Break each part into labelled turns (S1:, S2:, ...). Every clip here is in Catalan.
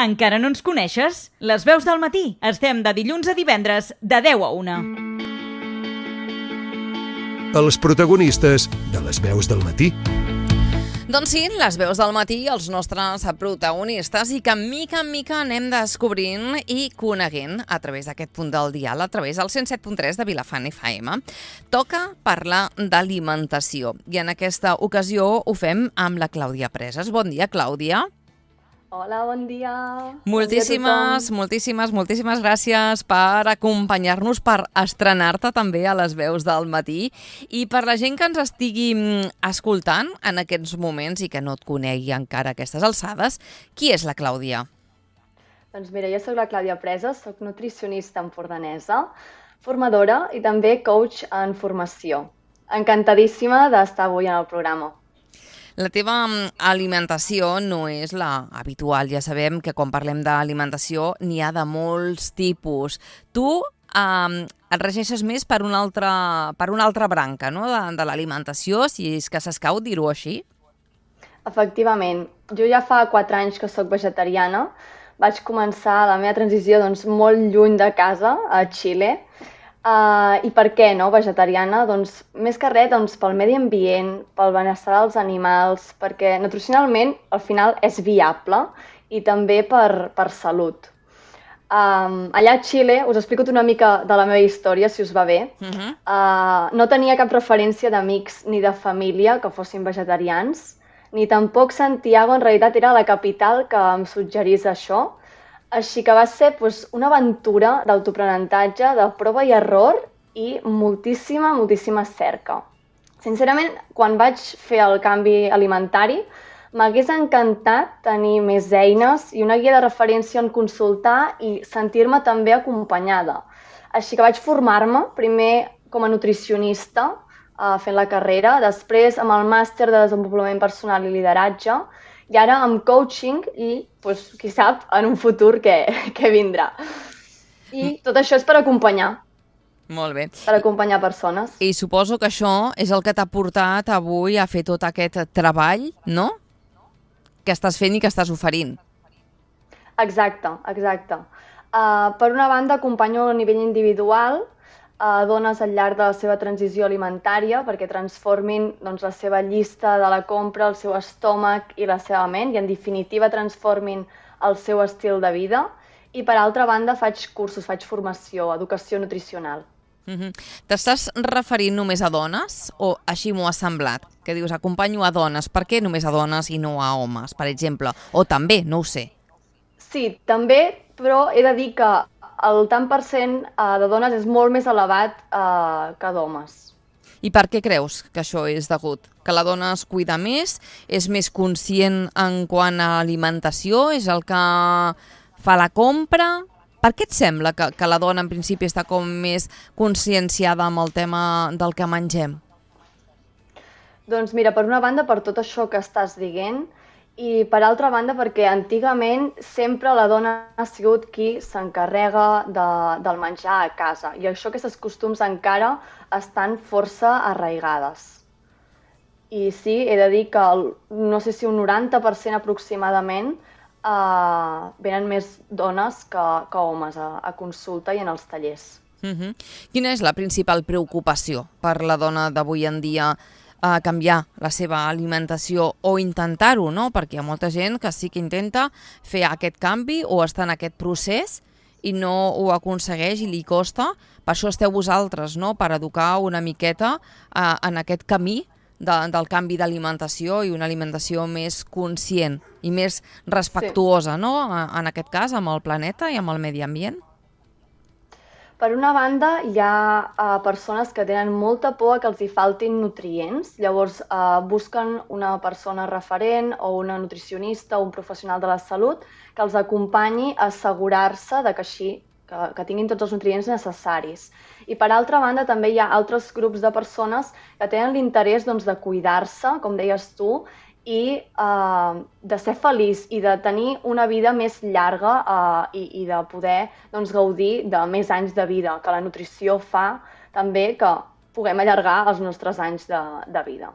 S1: Encara no ens coneixes? Les veus del matí. Estem de dilluns a divendres, de 10 a 1.
S2: Els protagonistes de les veus del matí.
S3: Doncs sí, les veus del matí, els nostres protagonistes, i que mica en mica anem descobrint i coneguent a través d'aquest punt del dial, a través del 107.3 de Vilafant FM. Toca parlar d'alimentació i en aquesta ocasió ho fem amb la Clàudia Presas. Bon dia, Clàudia.
S4: Hola, bon dia.
S3: Moltíssimes gràcies per acompanyar-nos, per estrenar-te també a les veus del matí. I per la gent que ens estigui escoltant en aquests moments i que no et conegui encara a aquestes alçades, qui és la Clàudia?
S4: Doncs mira, jo soc la Clàudia Presas, soc nutricionista empordanesa, formadora i també coach en formació. Encantadíssima d'estar avui en el programa.
S3: La teva alimentació no és la habitual. Ja sabem que quan parlem d'alimentació n'hi ha de molts tipus. Tu et regeixes més per una altra branca, no? de l'alimentació, si és que s'escau dir-ho així.
S4: Efectivament. Jo ja fa 4 anys que soc vegetariana. Vaig començar la meva transició molt lluny de casa, a Xile. I per què, no, vegetariana? Doncs més que res pel medi ambient, pel benestar dels animals, perquè nutricionalment al final és viable i també per salut. Allà a Xile, us explico una mica de la meva història, si us va bé. No tenia cap referència d'amics ni de família que fossin vegetarians, ni tampoc Santiago en realitat era la capital que em suggerís això. Així que va ser una aventura d'autoaprenentatge, de prova i error i moltíssima cerca. Sincerament, quan vaig fer el canvi alimentari, m'hagués encantat tenir més eines i una guia de referència on consultar i sentir-me també acompanyada. Així que vaig formar-me, primer com a nutricionista, fent la carrera, després amb el màster de desenvolupament personal i lideratge, i ara amb coaching i, qui sap, en un futur que vindrà. I tot això és per acompanyar.
S3: Molt bé.
S4: Per acompanyar persones.
S3: I suposo que això és el que t'ha portat avui a fer tot aquest treball, no? Que estàs fent i que estàs oferint.
S4: Exacte. Per una banda, acompanyo a nivell individual a dones al llarg de la seva transició alimentària perquè transformin la seva llista de la compra, el seu estómac i la seva ment i, en definitiva, transformin el seu estil de vida. I, per altra banda, faig cursos, faig formació, educació nutricional.
S3: T'estàs referint només a dones o així m'ho ha semblat? Que dius, acompanyo a dones. Per què només a dones i no a homes, per exemple? O també, no ho sé.
S4: Sí, també, però he de dir que el tant per cent de dones és molt més elevat que d'homes.
S3: I per què creus que això és degut? Que la dona es cuida més? És més conscient en quant a alimentació? És el que fa la compra? Per què et sembla que la dona en principi està com més conscienciada amb el tema del que mengem?
S4: Doncs mira, per una banda, per tot això que estàs dient, i per altra banda perquè antigament sempre la dona ha sigut qui s'encarrega del menjar a casa i aquests costums encara estan força arraigades. I sí, he de dir que no sé si un 90% aproximadament venen més dones que homes a consulta i en els tallers.
S3: Quina és la principal preocupació per la dona d'avui en dia a canviar la seva alimentació o intentar-ho, no? Perquè hi ha molta gent que sí que intenta fer aquest canvi o està en aquest procés i no ho aconsegueix i li costa. Per això esteu vosaltres, no? Per educar una miqueta en aquest camí del canvi d'alimentació i una alimentació més conscient i més respectuosa, no? En aquest cas, amb el planeta i amb el medi ambient.
S4: Per una banda, hi ha persones que tenen molta por que els hi faltin nutrients, llavors busquen una persona referent o una nutricionista o un professional de la salut que els acompanyi a assegurar-se que tinguin tots els nutrients necessaris. I per altra banda, també hi ha altres grups de persones que tenen l'interès de cuidar-se, com deies tu, i de ser feliç i de tenir una vida més llarga i de poder gaudir de més anys de vida, que la nutrició fa també que puguem allargar els nostres anys de vida.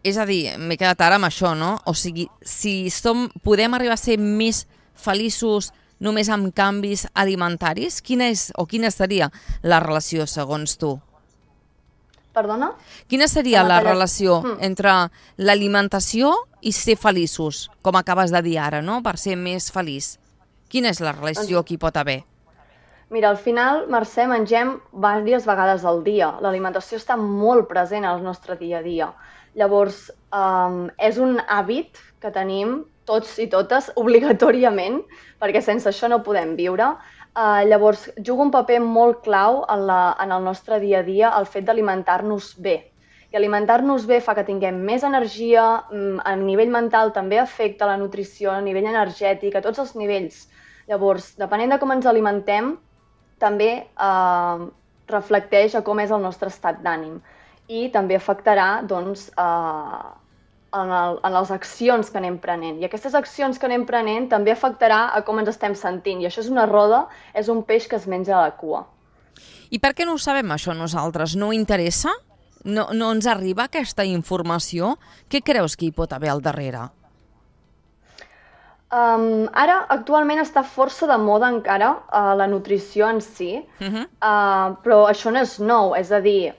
S3: És a dir, m'he quedat ara amb això, no? O sigui, si podem arribar a ser més feliços només amb canvis alimentaris? Quina seria la relació segons tu?
S4: Perdona?
S3: Quina seria la relació entre l'alimentació i ser feliços, com acabes de dir ara, no? Per ser més feliç. Quina és la relació que hi pot haver?
S4: Mira, al final, Mercè, mengem diverses vegades al dia. L'alimentació està molt present al nostre dia a dia. Llavors, és un hàbit que tenim tots i totes obligatòriament, perquè sense això no podem viure. Llavors, juga un paper molt clau en el nostre dia a dia el fet d'alimentar-nos bé. I alimentar-nos bé fa que tinguem més energia, a nivell mental també afecta la nutrició, a nivell energètic, a tots els nivells. Llavors, depenent de com ens alimentem, també reflecteix a com és el nostre estat d'ànim i també afectarà doncs, en les accions que anem prenent. I aquestes accions que anem prenent també afectarà a com ens estem sentint. I això és una roda, és un peix que es menja la cua.
S3: I per què no ho sabem això nosaltres? No interessa? No ens arriba aquesta informació? Què creus que hi pot haver al darrere?
S4: Ara, actualment, està força de moda encara la nutrició en si, però això no és nou, és a dir,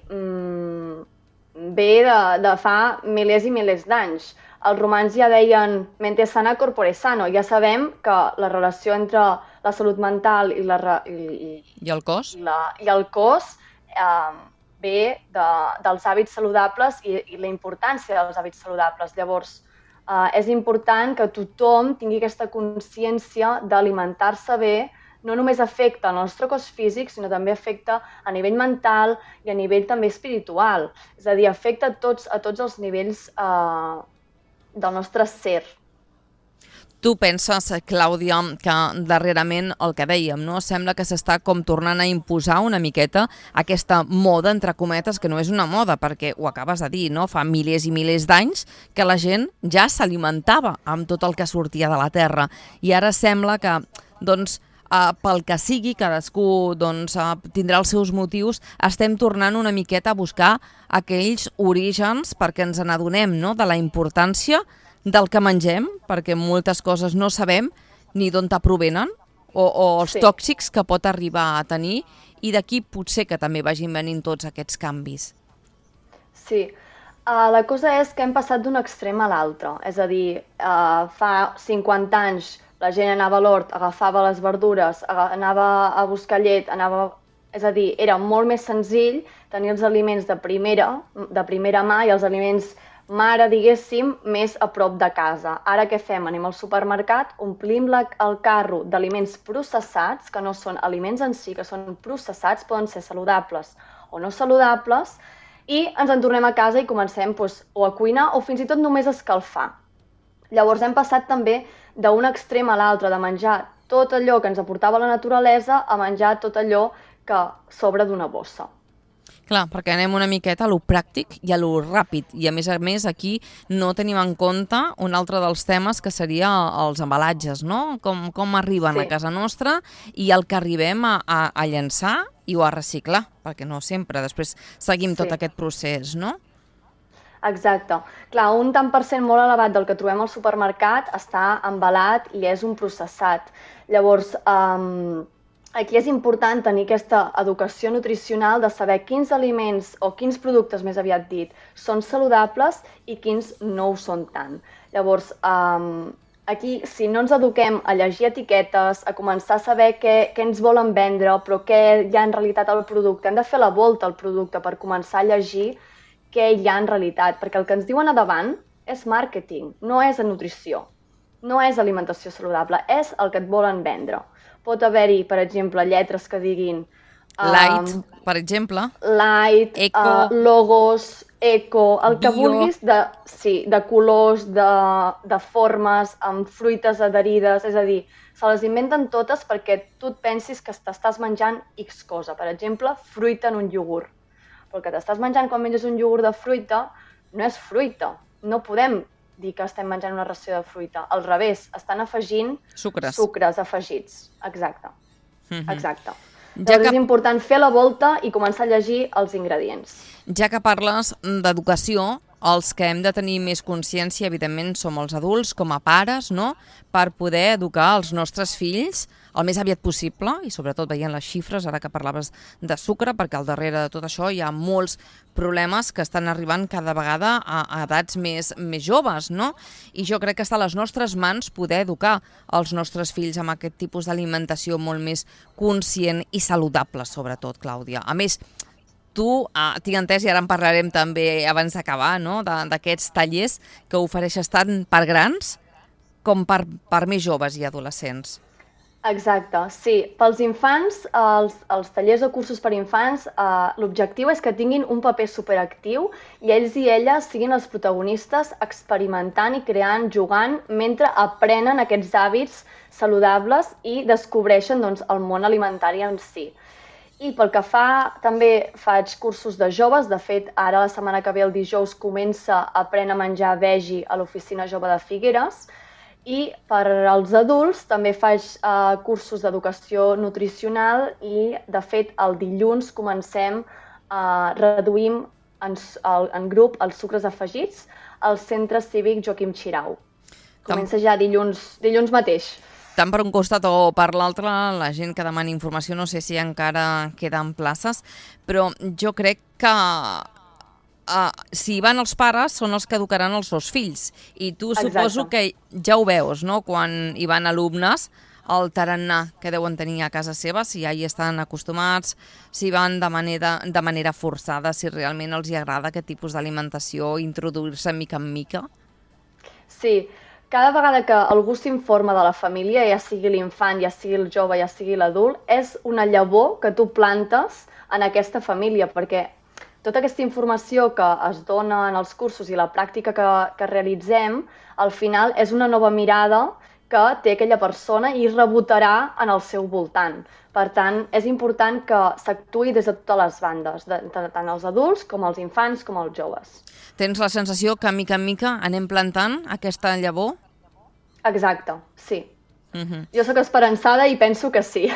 S4: ve de fa milers i milers d'anys. Els romans ja deien mente sana corpore sano. Ja sabem que la relació entre la salut mental i
S3: el cos,
S4: ve dels hàbits saludables i la importància dels hàbits saludables. Llavors, és important que tothom tingui aquesta consciència d'alimentar-se bé. No només afecta el nostre cos físic, sinó també afecta a nivell mental i a nivell també espiritual. És a dir, afecta a tots els nivells del nostre ser.
S3: Tu penses, Clàudia, que darrerament el que dèiem, no? Sembla que s'està com tornant a imposar una miqueta aquesta moda, entre cometes, que no és una moda, perquè ho acabes de dir, no? Fa milers i milers d'anys que la gent ja s'alimentava amb tot el que sortia de la terra. I ara sembla que, doncs, pel que sigui, cadascú tindrà els seus motius, estem tornant una miqueta a buscar aquells orígens perquè ens n'adonem, no?, de la importància del que mengem, perquè moltes coses no sabem ni d'on provenen o els tòxics que pot arribar a tenir, i d'aquí potser que també vagin venint tots aquests canvis.
S4: Sí, la cosa és que hem passat d'un extrem a l'altre, és a dir, fa 50 anys la gent anava a l'hort, agafava les verdures, anava a buscar llet, és a dir, era molt més senzill tenir els aliments de primera mà i els aliments mare, diguéssim, més a prop de casa. Ara què fem? Anem al supermercat, omplim el carro d'aliments processats, que no són aliments en si, que són processats, poden ser saludables o no saludables, i ens en tornem a casa i comencem o a cuinar o fins i tot només a escalfar. Llavors hem passat també d'un extrem a l'altre, de menjar tot allò que ens aportava la naturalesa a menjar tot allò que sobra d'una bossa.
S3: Clar, perquè anem una miqueta a lo pràctic i a lo ràpid, i a més aquí no tenim en compte un altre dels temes que seria els embalatges, no? Com arriben a casa nostra i el que arribem a llançar i o a reciclar, perquè no sempre, després seguim tot aquest procés, no?
S4: Exacte. Clar, un tant per cent molt elevat del que trobem al supermercat està embalat i és un processat. Llavors, aquí és important tenir aquesta educació nutricional de saber quins aliments o quins productes, més aviat dit, són saludables i quins no ho són tant. Llavors, aquí, si no ens eduquem a llegir etiquetes, a començar a saber què ens volen vendre, però què hi ha en realitat al producte, hem de fer la volta al producte per començar a llegir què hi ha en realitat, perquè el que ens diuen a davant és màrqueting, no és nutrició, no és alimentació saludable, és el que et volen vendre. Pot haver-hi, per exemple, lletres que diguin...
S3: Light, per exemple.
S4: Light,
S3: eco,
S4: logos, eco, el que
S3: bio.
S4: vulguis de colors, de formes, amb fruites adherides, és a dir, se les inventen totes perquè tu et pensis que t'estàs menjant X cosa, per exemple, fruita en un iogurt. Però el que t'estàs menjant quan menges un iogurt de fruita no és fruita, no podem dir que estem menjant una ració de fruita. Al revés, estan afegint sucres afegits. Exacte. Exacte. Llavors és important fer la volta i començar a llegir els ingredients.
S3: Ja que parles d'educació, els que hem de tenir més consciència, evidentment, som els adults, com a pares, no?, per poder educar els nostres fills el més aviat possible, i sobretot veient les xifres, ara que parlaves de sucre, perquè al darrere de tot això hi ha molts problemes que estan arribant cada vegada a edats més joves, no? I jo crec que està a les nostres mans poder educar els nostres fills amb aquest tipus d'alimentació molt més conscient i saludable, sobretot, Clàudia. A més, tu, tinc entès, i ara en parlarem també abans d'acabar, no?, d'aquests tallers que ofereixes tant per grans com per més joves i adolescents.
S4: Exacte, sí. Pels infants, els tallers o cursos per infants, l'objectiu és que tinguin un paper superactiu i ells i elles siguin els protagonistes experimentant i creant, jugant, mentre aprenen aquests hàbits saludables i descobreixen el món alimentari en si. I pel que fa, també faig cursos de joves. De fet, ara la setmana que ve, el dijous, comença Aprèn a menjar vegi a l'Oficina Jove de Figueres. I per als adults també faig cursos d'educació nutricional i, de fet, el dilluns reduïm en grup els sucres afegits al Centre Cívic Joaquim Xirau. Comença ja dilluns mateix.
S3: Tant per un costat o per l'altre, la gent que demana informació, no sé si encara queden places, però jo crec que si hi van els pares són els que educaran els seus fills. I tu suposo que ja ho veus, no?, quan hi van alumnes, el tarannà que deuen tenir a casa seva, si ja hi estan acostumats, si van de manera forçada, si realment els hi agrada aquest tipus d'alimentació, introduir-se mica en mica.
S4: Sí, cada vegada que algú s'informa de la família, ja sigui l'infant, ja sigui el jove, ja sigui l'adult, és una llavor que tu plantes en aquesta família, perquè tota aquesta informació que es dona en els cursos i la pràctica que realitzem, al final és una nova mirada que té aquella persona i rebotarà en el seu voltant. Per tant, és important que s'actuï des de totes les bandes, tant els adults com els infants com els joves.
S3: Tens la sensació que mica en mica anem plantant aquesta llavor?
S4: Exacte, sí. Jo sóc esperançada i penso que sí.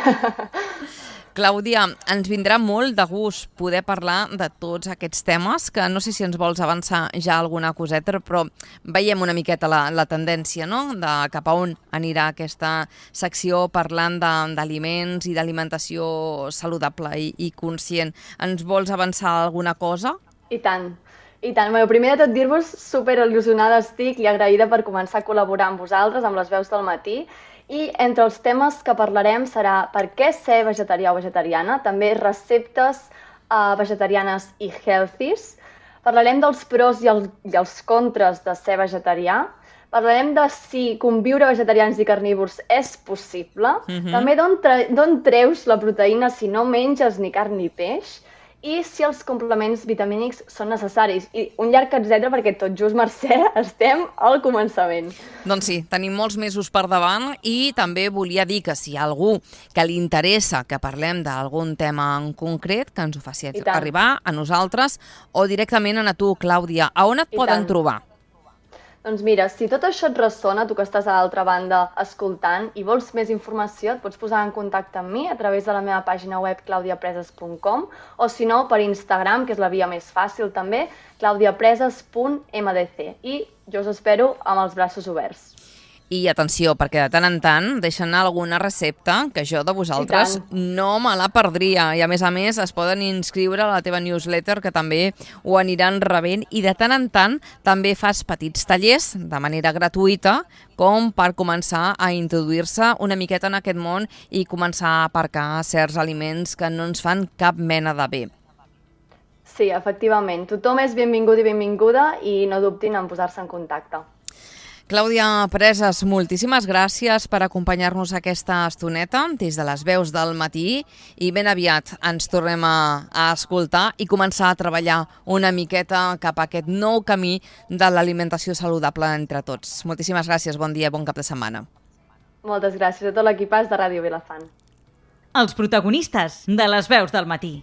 S3: Clàudia, ens vindrà molt de gust poder parlar de tots aquests temes, que no sé si ens vols avançar ja alguna coseta, però veiem una miqueta la tendència, no?, de cap a on anirà aquesta secció parlant d'aliments i d'alimentació saludable i conscient. Ens vols avançar alguna cosa?
S4: I tant. I tant. Bé, primer de tot dir-vos superil·lusionada estic i agraïda per començar a col·laborar amb vosaltres, amb les veus del matí. I entre els temes que parlarem serà per què ser vegetarià o vegetariana, també receptes vegetarianes i healthies. Parlarem dels pros i els contres de ser vegetarià. Parlarem de si conviure vegetarians i carnívors és possible. També d'on treus la proteïna si no menges ni carn ni peix. I si els complements vitamínics són necessaris. I un llarg etcètera, perquè tot just, Mercè, estem al començament.
S3: Doncs sí, tenim molts mesos per davant i també volia dir que si hi ha algú que li interessa que parlem d'algun tema en concret, que ens ho faci arribar a nosaltres o directament a tu, Clàudia. A on et poden trobar?
S4: Doncs mira, si tot això et ressona, tu que estàs a l'altra banda escoltant i vols més informació, et pots posar en contacte amb mi a través de la meva pàgina web claudiapreses.com o si no, per Instagram, que és la via més fàcil també, claudiapreses.mdc. I jo us espero amb els braços oberts.
S3: I atenció, perquè de tant en tant deixen anar alguna recepta que jo de vosaltres no me la perdria. I a més es poden inscriure a la teva newsletter, que també ho aniran rebent. I de tant en tant també fas petits tallers de manera gratuïta com per començar a introduir-se una miqueta en aquest món i començar a aparcar certs aliments que no ens fan cap mena de bé.
S4: Sí, efectivament. Tothom és benvingut i benvinguda i no dubtin en posar-se en contacte.
S3: Clàudia Preses, moltíssimes gràcies per acompanyar-nos aquesta estoneta des de les veus del matí i ben aviat ens tornem a escoltar i començar a treballar una miqueta cap a aquest nou camí de l'alimentació saludable entre tots. Moltíssimes gràcies, bon dia, bon cap de setmana.
S4: Moltes gràcies a tot l'equipàs de Ràdio Vilafant.
S1: Els protagonistes de les veus del matí.